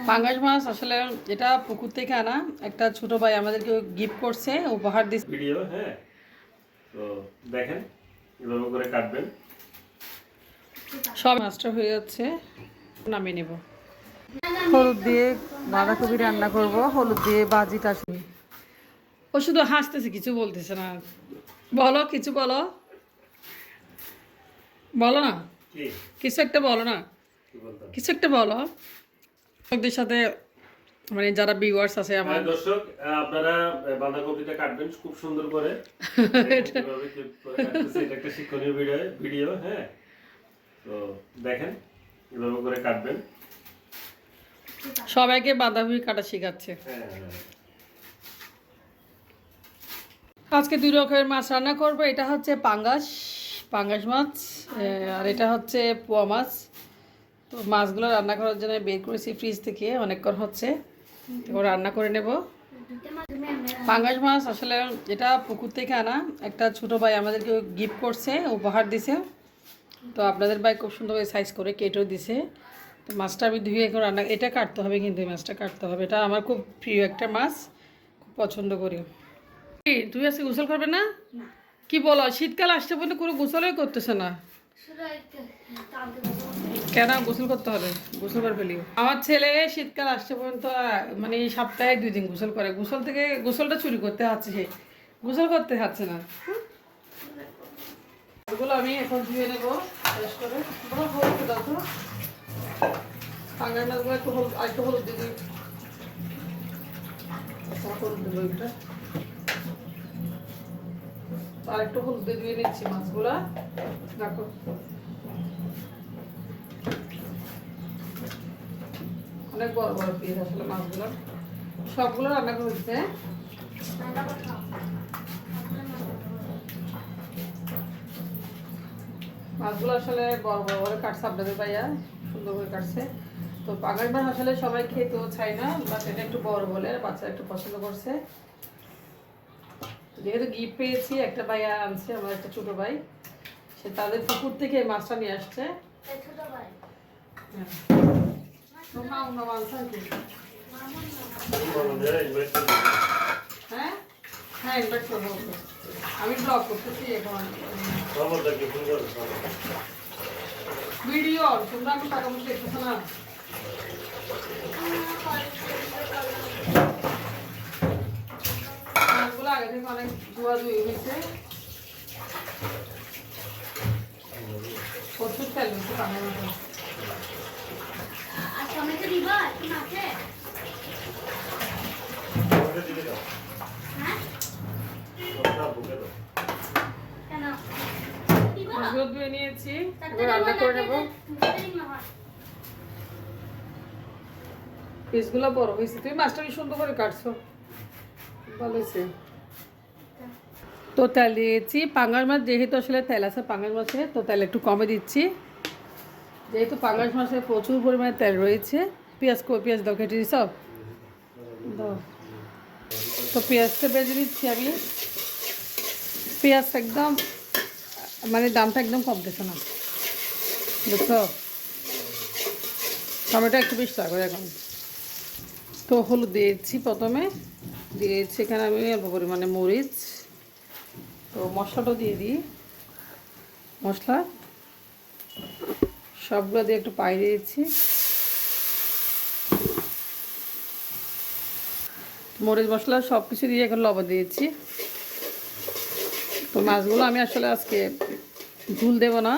পাঙ্গাস মাছ আসলে এটা পুকুর থেকে আনা, একটা ছোট ভাই আমাদেরকে গিফট করছে, উপহার দিচ্ছে ভিডিও। হ্যাঁ, তো দেখেন এভাবে করে কাটবেন। সব মাছটা হয়ে যাচ্ছে, নামিয়ে নেব। হলুদ দিয়ে বাঁধাকপি রান্না করব, হলুদ দিয়ে বাজিটা শুনি। ও শুধু হাসতেছে, কিছু বলতেছে না। বলো, কিছু বলো, বলো না, কি কিছু একটা বলো না, কি বলতাম? কিছু একটা বলো ওদের সাথে, মানে যারা ভিউয়ার্স আছে আমার। দর্শক, আপনারা বাঁধাকপিটা কাটবেন খুব সুন্দর করে। কিভাবে কি করে কাটতেছে, এটা একটা শিক্ষণীয় ভিডিও। হ্যাঁ, তো দেখেন এভাবে করে কাটবেন। সবাইকে বাঁধাকপি কাটা শেখাচ্ছে। হ্যাঁ হ্যাঁ, আজকে দুই রকমের মাছ রান্না করবো। এটা হচ্ছে পাঙ্গাস পাঙ্গাস মাছ, আর এটা হচ্ছে পোয়া মাছ। তো মাছগুলো রান্না করার জন্য বের করেছি ফ্রিজ থেকে, অনেকক্ষণ হচ্ছে, তো রান্না করে নেব। পাঙ্গাস মাছ আসলে এটা পুকুর থেকে আনা, একটা ছোট ভাই আমাদেরকে গিফট করছে, উপহার দিছে। তো আপনাদের ভাই খুব সুন্দর সাইজ করে কেটেও দিছে। তো মাছটা আমি ধুয়ে এখন রান্না, এটা কাটতে হবে, কিন্তু এই মাছটা কাটতে হবে। এটা আমার খুব প্রিয় একটা মাছ, খুব পছন্দ করি। তুই আজকে গোসল করবে না? কি বলো, শীতকাল আসছে পর্যন্ত কোনো গোসলই করতেছে না কেন? গোসল করতে হবে, গোসল করে ফেলি। আমার ছেলে শীতকাল আসছে পর্যন্ত মানে সপ্তাহে 2 দিন গোসল করে। গোসল থেকে গোসলটা চুরি করতে হচ্ছে, সে গোসল করতে হচ্ছে না। ওগুলো আমি এখন ধুয়ে নেবো ফ্রেশ করে। হলুদ দাও তো, পাঙ্গাস মাছগুলো একটু হলুদ, আর একটু হলুদ দিবি। হলুদ দেবো একটা, আর একটু হলুদ দিয়ে নিচ্ছি মাছগুলা। দেখো অনেক বড় বড় পিস আসলে মাছগুলো, সবগুলো রান্না করছে। মাছগুলো আসলে বড় বড় করে কাটছে আপনাদের ভাইয়া, সুন্দর করে কাটছে। তো পাঙ্গাস মাছ আসলে সবাই খেতেও চায় না, বাট এটা একটু বড় বলে বাচ্চারা একটু পছন্দ করছে। যেহেতু গিফট পেয়েছি, একটা ভাইয়া আনছে, আমার একটা ছোট ভাই, সে তাদের পুকুর থেকে এই মাছটা নিয়ে আসছে। হ্যাঁ হ্যাঁ, ইনভাইট করবো, আমি ব্লগ করতেছি এখন, ভিডিও তোমরা আমি টাকা পয়সা দেখতেছো না। মাছগুলো আগে থেকে অনেক ধোয়া ধুয়ে হয়েছে, প্রচুর তেল হয়েছে পানির মধ্যে। মাছগুলো ধুয়ে নিয়েছি, এবার রান্না করে নেবো। পিসগুলো বড় হয়েছে, তুমি মাছটা কি সুন্দর করে কাটছো, ভালো হয়েছে। তো তেল দিয়েছি, পাঙ্গাস মাছ যেহেতু আসলে তেল আছে পাঙ্গাস মাছে, তো তেল একটু কমে দিচ্ছি, যেহেতু পাঙ্গাস মাছে প্রচুর পরিমাণে তেল রয়েছে। পেঁয়াজ দাও, কেটে দিস দাও। তো পেঁয়াজটা ভেজে দিচ্ছি আমি। পেঁয়াজ একদম মানে দামটা একদম কমতেছে না, বুঝছো। টমেটো একটু বেশি লাগবে এখন। তো হলুদ দিয়েছি, প্রথমে দিয়েছি এখানে আমি অল্প পরিমাণে মরিচ। তো মশলাটাও দিয়ে দিই, মশলা সবগুলো দিয়ে একটু পাই দিয়েছি। মরিচ মশলা সব কিছু দিয়ে এখন লবণ দিয়েছি। তো মাছগুলো আমি আসলে আজকে ঝুল দেব না,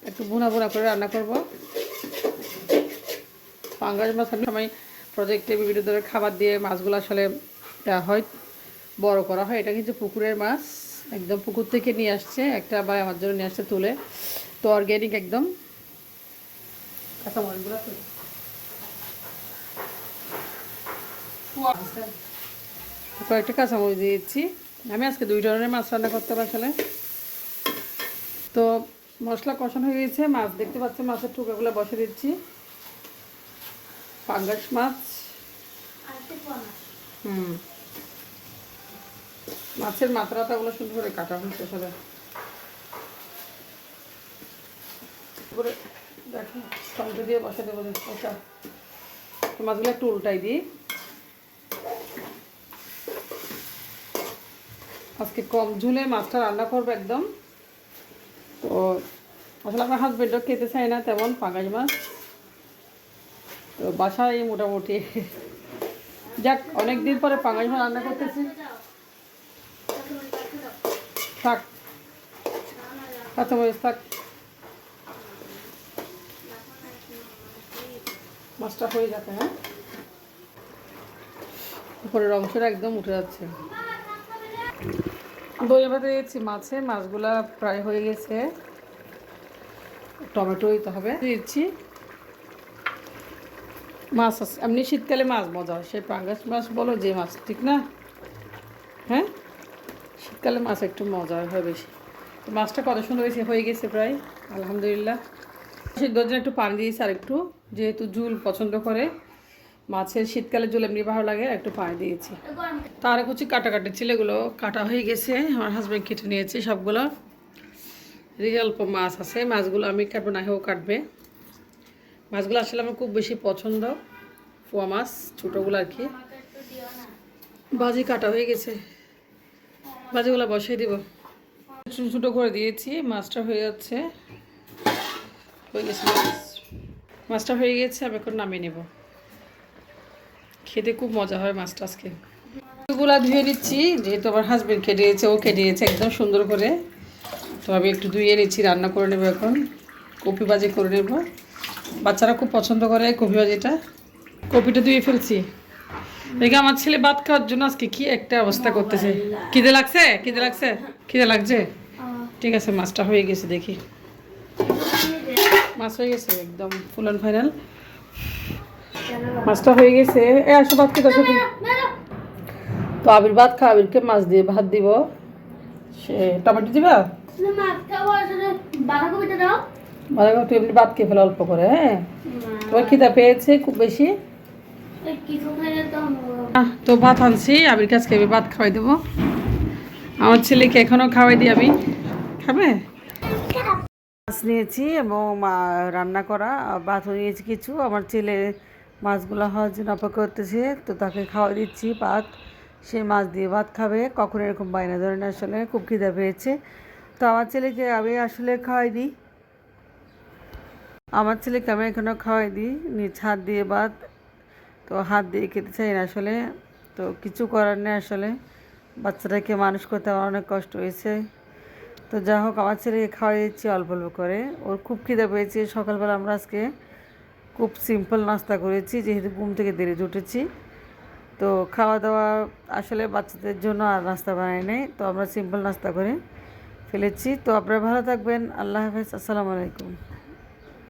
একটু ভুনা ভুনা করে রান্না করব। পাঙ্গাস মাছ আমি সময় প্রজেক্টে বিভিন্ন ধরনের খাবার দিয়ে মাছগুলো আসলে হয় বড় করা হয়। এটা কিন্তু পুকুরের মাছ, একদম পুকুর থেকে নিয়ে আসছে, একটা ভাই আমার জন্য নিয়ে আসছে তুলে। তো অর্গ্যানিক একদম। কাঁচামরিচগুলো কয়েকটা কাঁচামরিচ দিয়েছি। আমি আজকে 2 ধরনের মাছ রান্না করতে হবে আসলে। তো মশলা কষানো হয়ে গেছে, মাছ দেখতে পাচ্ছি, মাছের টুকরোগুলো বসে দিচ্ছি। পাঙ্গাস মাছ, মাছের মাথাটাগুলো সুন্দর করে কাটা হচ্ছে আসলে। দেখো টমেটো দিয়ে বসে দেবো, মাছগুলো একটু উল্টাই দিই। আজকে কম ঝুলে মাছটা রান্না করবো একদম। তো আসলে আমার হাজবেন্ডও খেতে চায় না তেমন পাঙ্গাস মাছ, তো বাসায় মোটামুটি যাক অনেক দিন পরে পাঙ্গাস মাছ রান্না করতেছি। থাক কাঁচামরিচ থাক, মাছটা হয়ে যাবে। হ্যাঁ, উপরের অংশটা একদম উঠে যাচ্ছে। দই ভাতে দিয়েছি মাছে, মাছগুলা প্রায় হয়ে গেছে। টমেটো দিতে হবে, দিচ্ছি। মাছ আছে এমনি শীতকালে মাছ মজা হয়, সেই পাঙ্গাস মাছ বলো যে মাছ, ঠিক না? হ্যাঁ, শীতকালে মাছ একটু মজা হয় বেশি। তো মাছটা কত সুন্দর হয়েছে, হয়ে গেছে প্রায়, আলহামদুলিল্লাহ। সিদ্ধর জন্য একটু পানি দিয়েছি আর একটু, যেহেতু ঝুল পছন্দ করে মাছের, শীতকালে ঝুল এমনি ভালো লাগে, একটু পানি দিয়েছি। তার হচ্ছে কাটাকাটি ছিল, এগুলো কাটা হয়ে গেছে, আমার হাজব্যান্ড কেটে নিয়েছে সবগুলো। অল্প মাছ আছে, মাছগুলো আমি কাটবো না, হেও কাটবে। মাছগুলো আসলে আমার খুব বেশি পছন্দ, পোয়া মাছ ছোটোগুলো আর কি। বাজি কাটা হয়ে গেছে, বাজিগুলো বসিয়ে দিব। ছোটো ছোটো করে দিয়েছি, মাছটা হয়ে যাচ্ছে, হয়ে গেছে মাছটা হয়ে গেছে। আমি এখন নামিয়ে নেব, খেতে খুব মজা হয় মাছটা। আজকে গুলা ধুয়ে নিচ্ছি, যেহেতু আমার হাজব্যান্ড কেটে দিয়েছে, ও কেটে দিয়েছে একদম সুন্দর করে। তো আমি একটু ধুয়ে নিচ্ছি, রান্না করে নেবো এখন, কপি ভাজি করে নেব। বাচ্চারা খুব পছন্দ করে কপি ভাজিটা। কপিটা ধুয়ে ফেলছি। দেখে আমার ছেলে ভাত খাওয়ার জন্য আজকে কি একটা অবস্থা করতেছে। খিদে লাগছে, খিদে লাগছে, খিদে লাগছে। ঠিক আছে, মাছটা হয়ে গেছে, দেখি। মাছ হয়ে গেছে একদম ফুল অ্যান্ড ফাইনাল, মাছটা হয়ে গেছে। আসো ভাত খেতে আসো। তো আবির ভাত খা, আবিরকে মাছ দিয়ে ভাত দিব। সে টমেটো দিবা, বাঁধাকপি এমনি ভাত খেয়ে ফেলে অল্প করে। হ্যাঁ, তোমার খিদা পেয়েছে খুব বেশি। তো ভাত আনছি, আবির কাছকে আমি ভাত খাওয়াই দেবো। আমার ছেলেকে এখনও খাওয়াই দিই আমি, খাবে। মাছ নিয়েছি এবং রান্না করা ভাত নিয়েছি কিছু। আমার ছেলে মাছগুলো হওয়ার জন্য অপেক্ষা করতেছে, তো তাকে খাওয়াই দিচ্ছি ভাত। সে মাছ দিয়ে ভাত খাবে, কখন এরকম বাইনা ধরে না, আসলে খুব খিদা পেয়েছে। তো আমার ছেলেকে আমি আসলে খাওয়াই দিই, আমার ছেলেকে আমি এখনও খাওয়াই দিই নিজ হাত দিয়ে ভাত। তো হাত দিয়ে খেতে চাই না আসলে, তো কিছু করার নেই আসলে। বাচ্চাটাকে মানুষ করতে আমার অনেক কষ্ট হয়েছে। তো যা হোক, আমার ছেলেকে খাওয়াই দিচ্ছি অল্প অল্প করে, ওর খুব খিদে পেয়েছে। সকালবেলা আমরা আজকে খুব সিম্পল নাস্তা করেছি, যেহেতু ঘুম থেকে দেরি উঠেছি। তো খাওয়া দাওয়া আসলে বাচ্চাদের জন্য আর নাস্তা বানাই নাই, তো আমরা সিম্পল নাস্তা করে ফেলেছি। তো আপনারা ভালো থাকবেন, আল্লাহ হাফেজ, আসসালামু আলাইকুম।